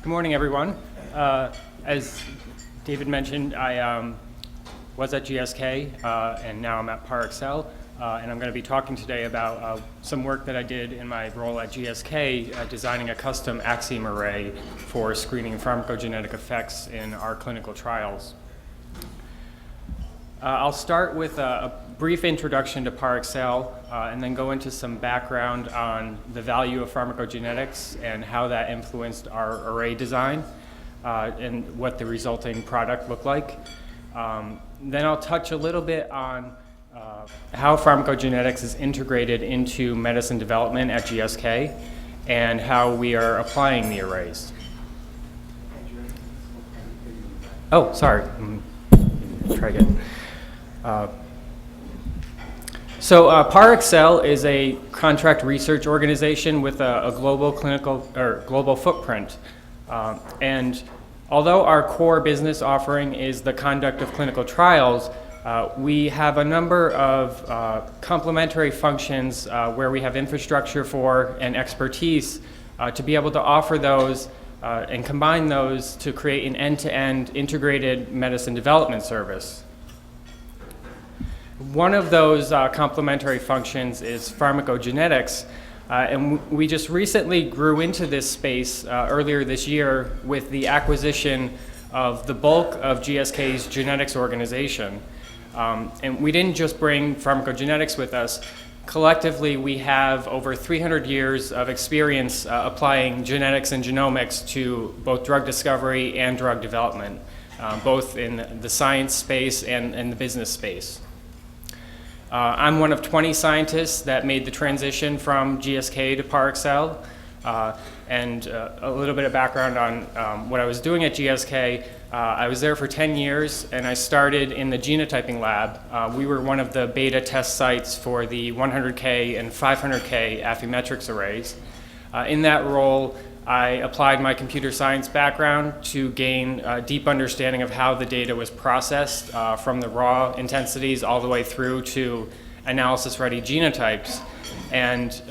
Good morning, everyone. As David mentioned, I was at GSK, and now I'm at ParXL, and I'm going to be talking today about some work that I did in my role at GSK, designing a custom AXIOM array for screening pharmacogenetic effects in our clinical trials. I'll start with a brief introduction to ParXL, and then go into some background on the value of pharmacogenetics and how that influenced our array design and what the resulting product looked like. Then I'll touch a little bit on how pharmacogenetics is integrated into medicine development at GSK and how we are applying the arrays. Oh, sorry. Try again. ParXL is a contract research organization with a global clinical or global footprint. And although our core business offering is the conduct of clinical trials, we have a number of complementary functions where we have infrastructure for and expertise to be able to offer those and combine those to create an end-to-end integrated medicine development service. One of those complementary functions is pharmacogenetics, and we just recently grew into this space earlier this year with the acquisition of the bulk of GSK's genetics organization. And we didn't just bring pharmacogenetics with us. Collectively, we have over 300 years of experience applying genetics and genomics to both drug discovery and drug development, both in the science space and the business space. I'm one of 20 scientists that made the transition from GSK to ParXL, and a little bit of background on what I was doing at GSK. I was there for 10 years, and I started in the genotyping lab. We were one of the beta test sites for the 100K and 500K Affymetrix arrays. In that role, I applied my computer science background to gain a deep understanding of how the data was processed from the raw intensities all the way through to analysis-ready genotypes, and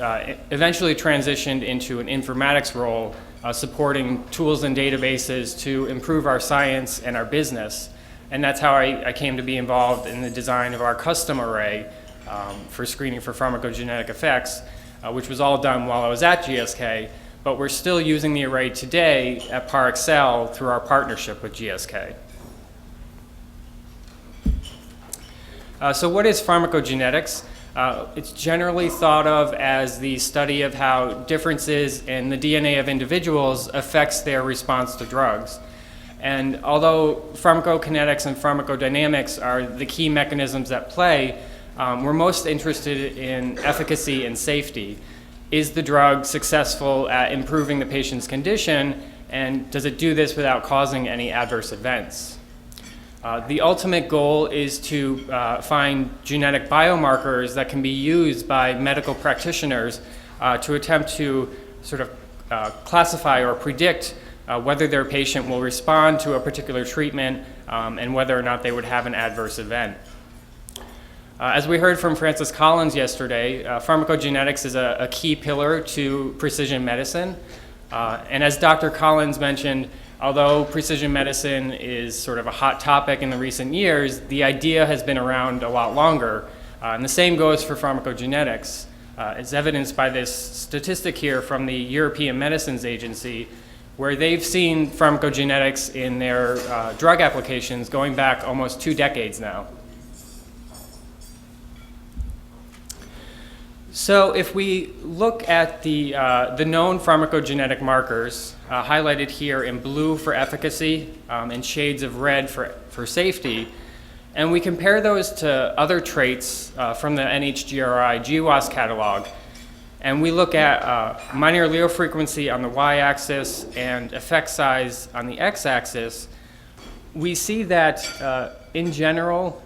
eventually transitioned into an informatics role supporting tools and databases to improve our science and our business. And that's how I came to be involved in the design of our custom array for screening for pharmacogenetic effects, which was all done while I was at GSK. But we're still using the array today at ParXL through our partnership with GSK. So what is pharmacogenetics? It's generally thought of as the study of how differences in the DNA of individuals affects their response to drugs. And although pharmacokinetics and pharmacodynamics are the key mechanisms at play, we're most interested in efficacy and safety. Is the drug successful at improving the patient's condition, and does it do this without causing any adverse events? The ultimate goal is to find genetic biomarkers that can be used by medical practitioners to attempt to sort of classify or predict whether their patient will respond to a particular treatment and whether or not they would have an adverse event. As we heard from Francis Collins yesterday, pharmacogenetics is a key pillar to precision medicine. And as Dr. Collins mentioned, although precision medicine is sort of a hot topic in the recent years, the idea has been around a lot longer. And the same goes for pharmacogenetics. It's evidenced by this statistic here from the European Medicines Agency, where they've seen pharmacogenetics in their drug applications going back almost 2 decades now. So if we look at the known pharmacogenetic markers, highlighted here in blue for efficacy and shades of red for safety, and we compare those to other traits from the NHGRI GWAS catalog, and we look at minor allele frequency on the y-axis and effect size on the x-axis, we see that in general,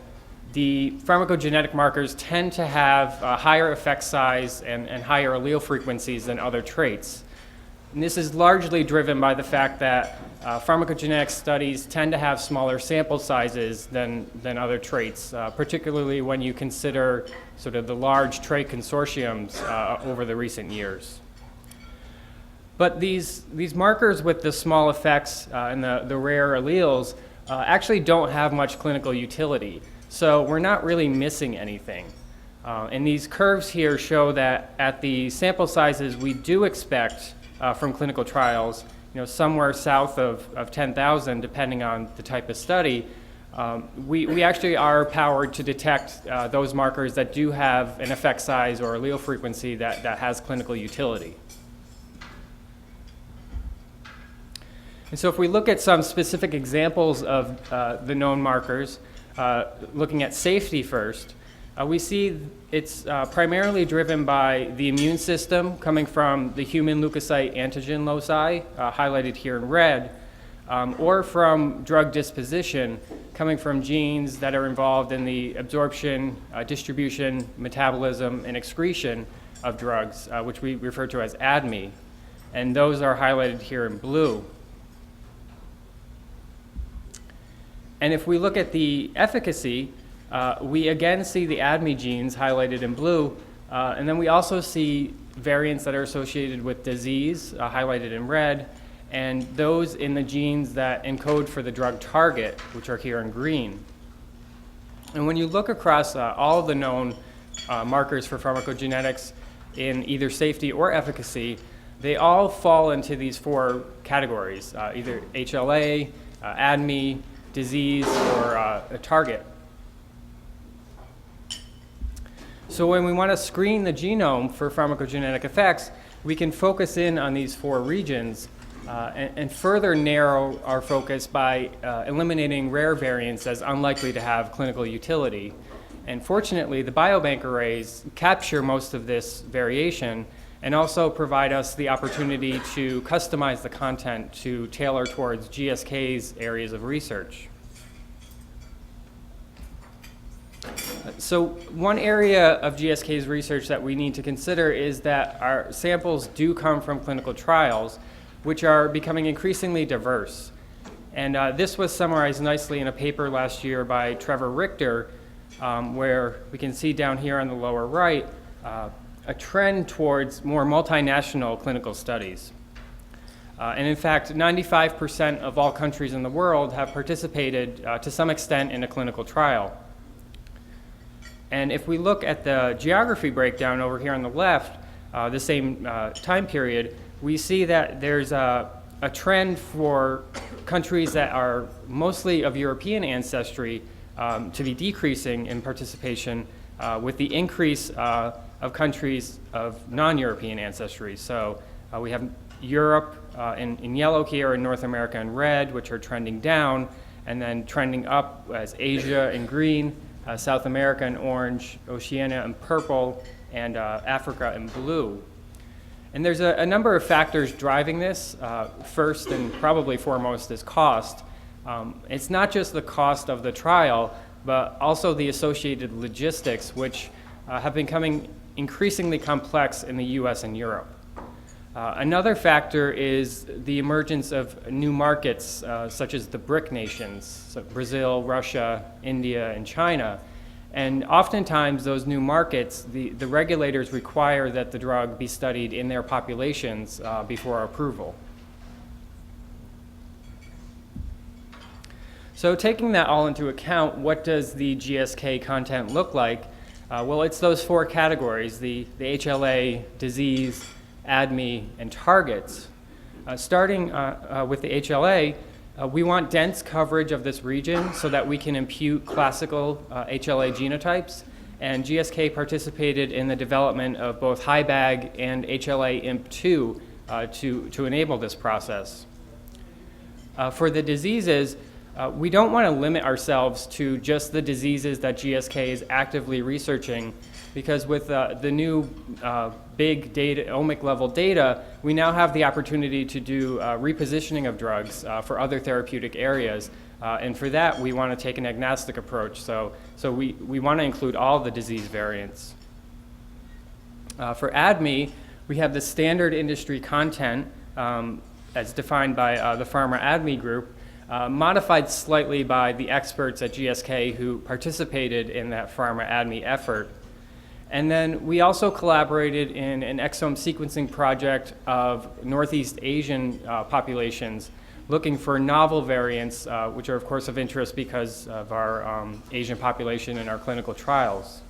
the pharmacogenetic markers tend to have higher effect size and higher allele frequencies than other traits. And this is largely driven by the fact that pharmacogenetic studies tend to have smaller sample sizes than other traits, particularly when you consider sort of the large trait consortiums over the recent years. But these markers with the small effects and the rare alleles actually don't have much clinical utility. So we're not really missing anything. And these curves here show that at the sample sizes we do expect from clinical trials, somewhere south of 10,000, depending on the type of study, we actually are powered to detect those markers that do have an effect size or allele frequency that has clinical utility. And so if we look at some specific examples of the known markers, looking at safety first, we see it's primarily driven by the immune system coming from the human leukocyte antigen loci, highlighted here in red, or from drug disposition coming from genes that are involved in the absorption, distribution, metabolism, and excretion of drugs, which we refer to as ADME. And those are highlighted here in blue. And if we look at the efficacy, we again see the ADME genes highlighted in blue, and then we also see variants that are associated with disease, highlighted in red, and those in the genes that encode for the drug target, which are here in green. And when you look across all of the known markers for pharmacogenetics in either safety or efficacy, they all fall into these four categories, either HLA, ADME, disease, or a target. So when we want to screen the genome for pharmacogenetic effects, we can focus in on these four regions and further narrow our focus by eliminating rare variants as unlikely to have clinical utility. And fortunately, the biobank arrays capture most of this variation and also provide us the opportunity to customize the content to tailor towards GSK's areas of research. So one area of GSK's research that we need to consider is that our samples do come from clinical trials, which are becoming increasingly diverse. And this was summarized nicely in a paper last year by Trevor Richter, where we can see down here on the lower right a trend towards more multinational clinical studies. And in fact, 95% of all countries in the world have participated to some extent in a clinical trial. And if we look at the geography breakdown over here on the left, the same time period, we see that there's a trend for countries that are mostly of European ancestry to be decreasing in participation with the increase of countries of non-European ancestry. So we have Europe in yellow here and North America in red, which are trending down, and then trending up as Asia in green, South America in orange, Oceania in purple, and Africa in blue. And there's a number of factors driving this. First and probably foremost is cost. It's not just the cost of the trial, but also the associated logistics, which have been becoming increasingly complex in the US and Europe. Another factor is the emergence of new markets, such as the BRIC nations, so Brazil, Russia, India, and China. And oftentimes those new markets, the regulators require that the drug be studied in their populations before approval. So taking that all into account, what does the GSK content look like? Well, it's those four categories, the HLA, disease, ADME, and targets. Starting with the HLA, we want dense coverage of this region so that we can impute classical HLA genotypes, and GSK participated in the development of both HiBag and HLA-IMP2 to enable this process. For the diseases, we don't want to limit ourselves to just the diseases that GSK is actively researching, because with the new big data, omic level data, we now have the opportunity to do repositioning of drugs for other therapeutic areas. And for that, we want to take an agnostic approach. So we want to include all the disease variants. For ADME, we have the standard industry content as defined by the Pharma ADME group, modified slightly by the experts at GSK who participated in that Pharma ADME effort. And then we also collaborated in an exome sequencing project of Northeast Asian populations, looking for novel variants, which are of course of interest because of our Asian population in our clinical trials.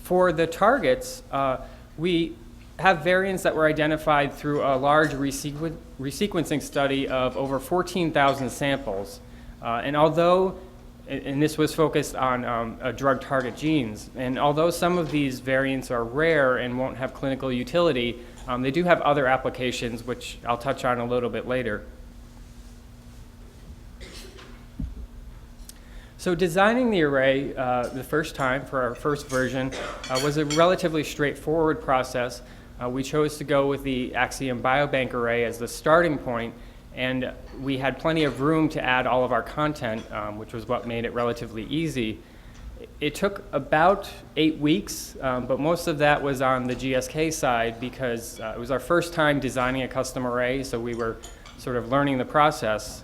For the targets, we have variants that were identified through a large resequencing study of over 14,000 samples. And this was focused on drug target genes, and although some of these variants are rare and won't have clinical utility, they do have other applications, which I'll touch on a little bit later. So designing the array the first time for our first version was a relatively straightforward process. We chose to go with the AXIOM biobank array as the starting point, and we had plenty of room to add all of our content, which was what made it relatively easy. It took about 8 weeks, but most of that was on the GSK side because it was our first time designing a custom array, so we were sort of learning the process.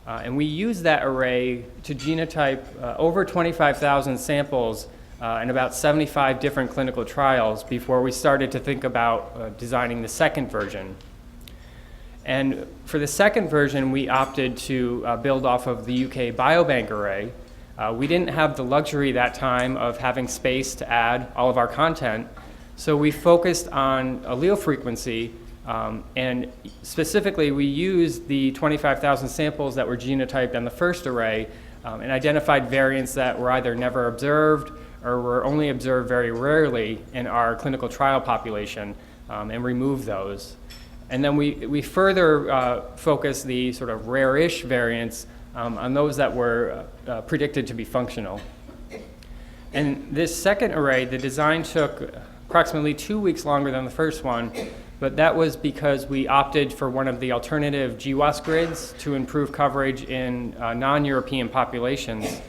And we used that array to genotype over 25,000 samples in about 75 different clinical trials before we started to think about designing the second version. And for the second version, we opted to build off of the UK biobank array. We didn't have the luxury that time of having space to add all of our content, so we focused on allele frequency, and specifically we used the 25,000 samples that were genotyped on the first array and identified variants that were either never observed or were only observed very rarely in our clinical trial population, and removed those. And then we further focused the sort of rare-ish variants on those that were predicted to be functional. And this second array, the design took approximately 2 weeks longer than the first one, but that was because we opted for one of the alternative GWAS grids to improve coverage in non-European populations.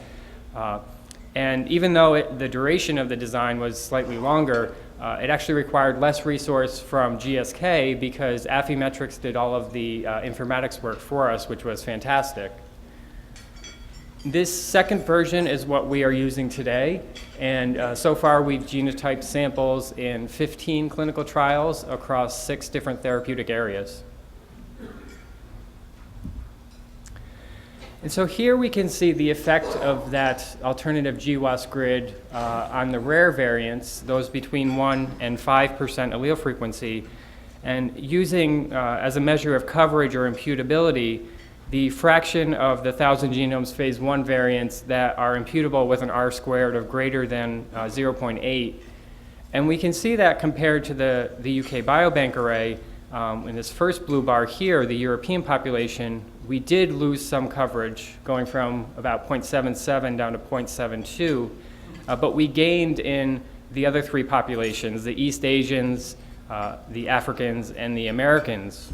And even though the duration of the design was slightly longer, it actually required less resource from GSK because Affymetrix did all of the informatics work for us, which was fantastic. This second version is what we are using today, and so far we've genotyped samples in 15 clinical trials across 6 different therapeutic areas. And so here we can see the effect of that alternative GWAS grid on the rare variants, those between 1 and 5% allele frequency, and using as a measure of coverage or imputability the fraction of the 1,000 genomes phase 1 variants that are imputable with an R² of greater than 0.8. And we can see that compared to the UK biobank array, in this first blue bar here, the European population, we did lose some coverage, going from about 0.77 down to 0.72, but we gained in the other 3 populations, the East Asians, the Africans, and the Americans.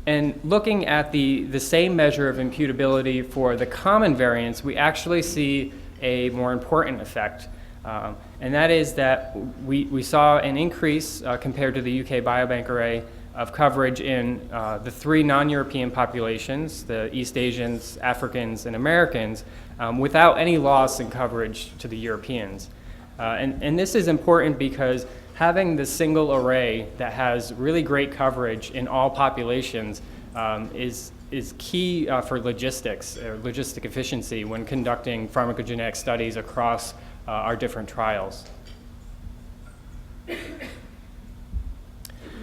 And looking at the same measure of imputability for the common variants, we actually see a more important effect. And that is that we saw an increase compared to the UK biobank array of coverage in the 3 non-European populations, the East Asians, Africans, and Americans, without any loss in coverage to the Europeans. And this is important because having the single array that has really great coverage in all populations is key for logistics, or logistic efficiency when conducting pharmacogenetic studies across our different trials.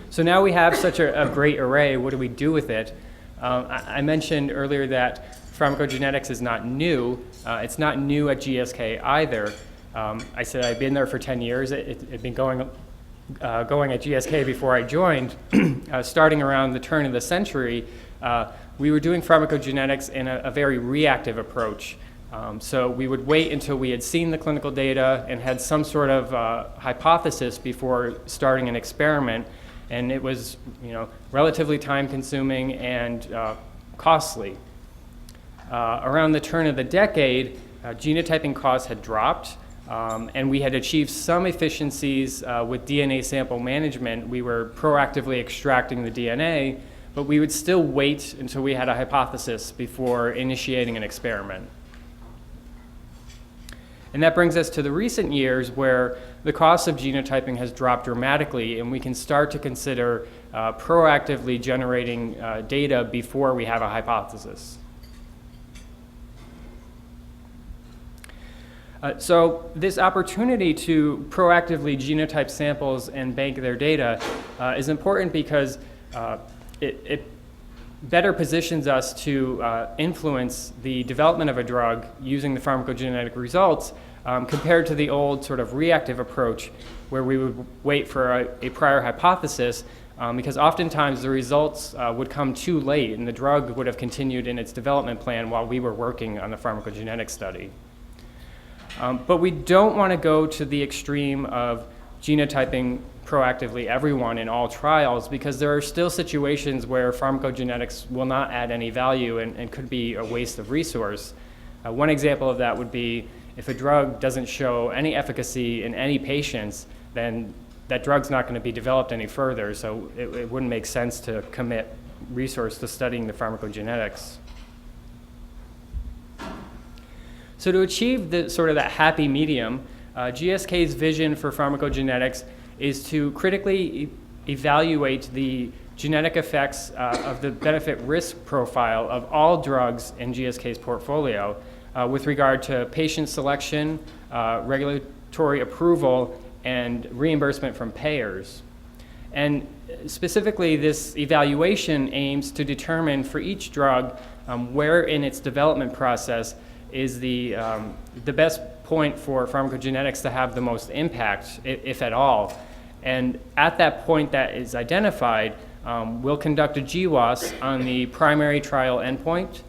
So now we have such a great array, what do we do with it? I mentioned earlier that pharmacogenetics is not new. It's not new at GSK either. I said I'd been there for 10 years. It'd been going at GSK before I joined. Starting around the turn of the century, we were doing pharmacogenetics in a very reactive approach. So we would wait until we had seen the clinical data and had some sort of hypothesis before starting an experiment. And it was, relatively time-consuming and costly. Around the turn of the decade, genotyping costs had dropped, and we had achieved some efficiencies with DNA sample management. We were proactively extracting the DNA, but we would still wait until we had a hypothesis before initiating an experiment. And that brings us to the recent years where the cost of genotyping has dropped dramatically, and we can start to consider proactively generating data before we have a hypothesis. So this opportunity to proactively genotype samples and bank their data is important because it better positions us to influence the development of a drug using the pharmacogenetic results compared to the old sort of reactive approach where we would wait for a prior hypothesis because oftentimes the results would come too late and the drug would have continued in its development plan while we were working on the pharmacogenetic study. But we don't want to go to the extreme of genotyping proactively everyone in all trials because there are still situations where pharmacogenetics will not add any value and could be a waste of resource. One example of that would be if a drug doesn't show any efficacy in any patients, then that drug's not going to be developed any further, so it wouldn't make sense to commit resource to studying the pharmacogenetics. So to achieve that happy medium, GSK's vision for pharmacogenetics is to critically evaluate the genetic effects of the benefit-risk profile of all drugs in GSK's portfolio with regard to patient selection, regulatory approval, and reimbursement from payers. And specifically, this evaluation aims to determine for each drug where in its development process is the best point for pharmacogenetics to have the most impact, if at all. And at that point that is identified, we'll conduct a GWAS on the primary trial endpoint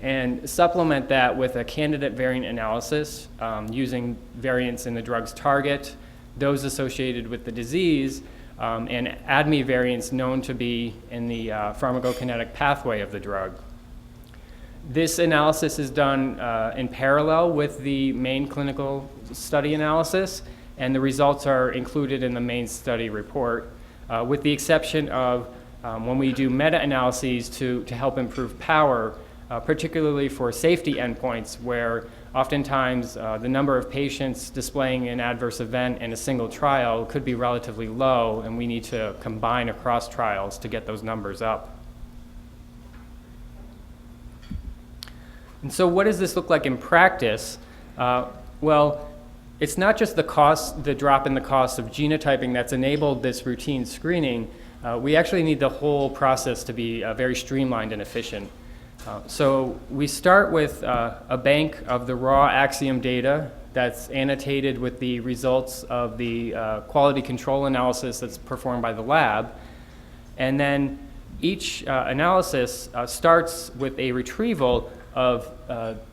and supplement that with a candidate variant analysis using variants in the drug's target, those associated with the disease, and ADME variants known to be in the pharmacokinetic pathway of the drug. This analysis is done in parallel with the main clinical study analysis, and the results are included in the main study report, with the exception of when we do meta-analyses to help improve power, particularly for safety endpoints, where oftentimes the number of patients displaying an adverse event in a single trial could be relatively low, and we need to combine across trials to get those numbers up. And so what does this look like in practice? Well, it's not just the drop in the cost of genotyping that's enabled this routine screening. We actually need the whole process to be very streamlined and efficient. So we start with a bank of the raw AXIOM data that's annotated with the results of the quality control analysis that's performed by the lab. And then each analysis starts with a retrieval of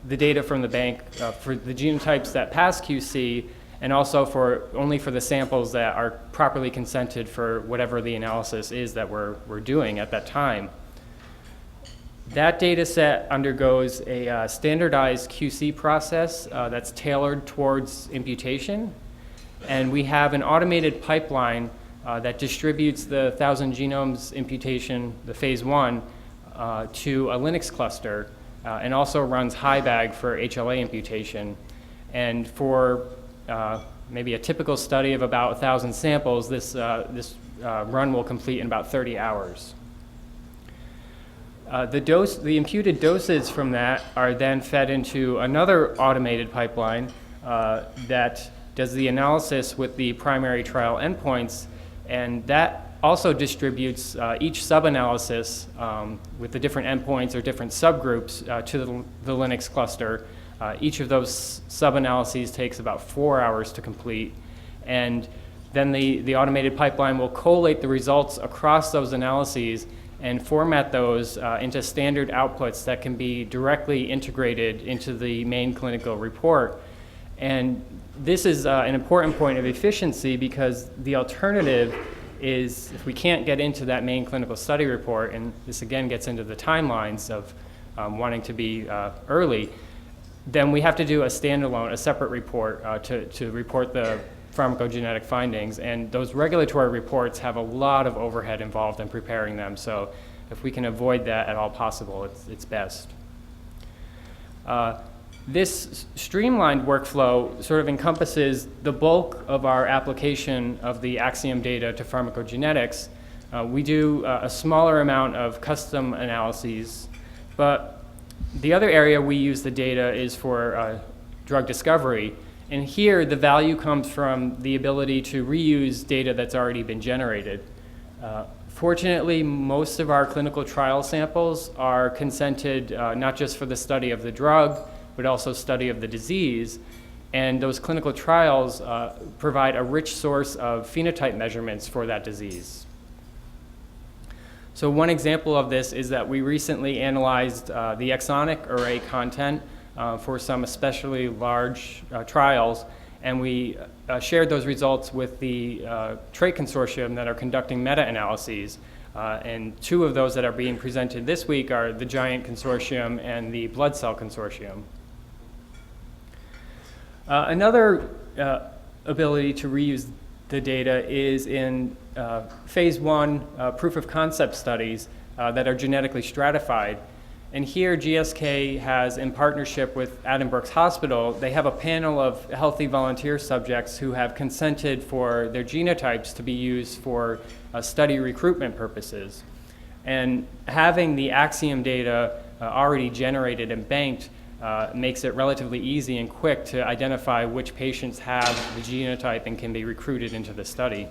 the data from the bank for the genotypes that pass QC, and also only for the samples that are properly consented for whatever the analysis is that we're doing at that time. That data set undergoes a standardized QC process that's tailored towards imputation, and we have an automated pipeline that distributes the 1,000 genomes imputation, the phase 1, to a Linux cluster, and also runs HiBag for HLA imputation. And for maybe a typical study of about 1,000 samples, this run will complete in about 30 hours. The imputed doses from that are then fed into another automated pipeline that does the analysis with the primary trial endpoints, and that also distributes each sub-analysis with the different endpoints or different subgroups to the Linux cluster. Each of those sub-analyses takes about 4 hours to complete, and then the automated pipeline will collate the results across those analyses and format those into standard outputs that can be directly integrated into the main clinical report. And this is an important point of efficiency because the alternative is if we can't get into that main clinical study report, and this again gets into the timelines of wanting to be early, then we have to do a standalone, a separate report to report the pharmacogenetic findings, and those regulatory reports have a lot of overhead involved in preparing them, so if we can avoid that at all possible, it's best. This streamlined workflow sort of encompasses the bulk of our application of the AXIOM data to pharmacogenetics. We do a smaller amount of custom analyses, but the other area we use the data is for drug discovery. And here, the value comes from the ability to reuse data that's already been generated. Fortunately, most of our clinical trial samples are consented not just for the study of the drug, but also study of the disease. And those clinical trials provide a rich source of phenotype measurements for that disease. So one example of this is that we recently analyzed the exonic array content for some especially large trials, and we shared those results with the trait consortium that are conducting meta-analyses. And two of those that are being presented this week are the GIANT consortium and the blood cell consortium. Another ability to reuse the data is in phase 1 proof of concept studies that are genetically stratified. And here GSK has, in partnership with Addenbrooke's Hospital, they have a panel of healthy volunteer subjects who have consented for their genotypes to be used for study recruitment purposes. And having the AXIOM data already generated and banked makes it relatively easy and quick to identify which patients have the genotype and can be recruited into the study.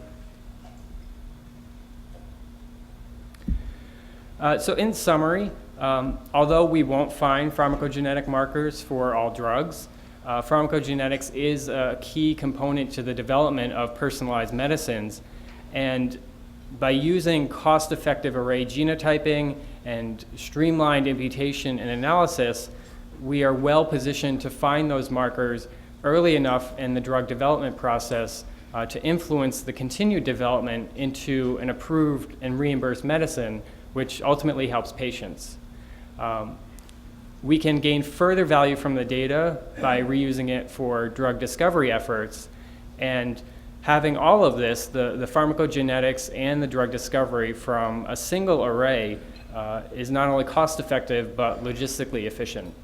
So in summary, although we won't find pharmacogenetic markers for all drugs, pharmacogenetics is a key component to the development of personalized medicines. And by using cost-effective array genotyping and streamlined imputation and analysis, we are well positioned to find those markers early enough in the drug development process to influence the continued development into an approved and reimbursed medicine, which ultimately helps patients. We can gain further value from the data by reusing it for drug discovery efforts, and having all of this, the pharmacogenetics and the drug discovery from a single array is not only cost-effective but logistically efficient.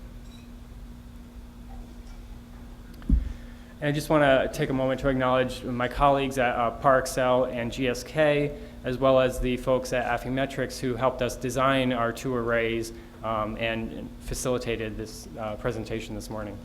And I just want to take a moment to acknowledge my colleagues at Parexel and GSK, as well as the folks at Affymetrix who helped us design our two arrays and facilitated this presentation this morning.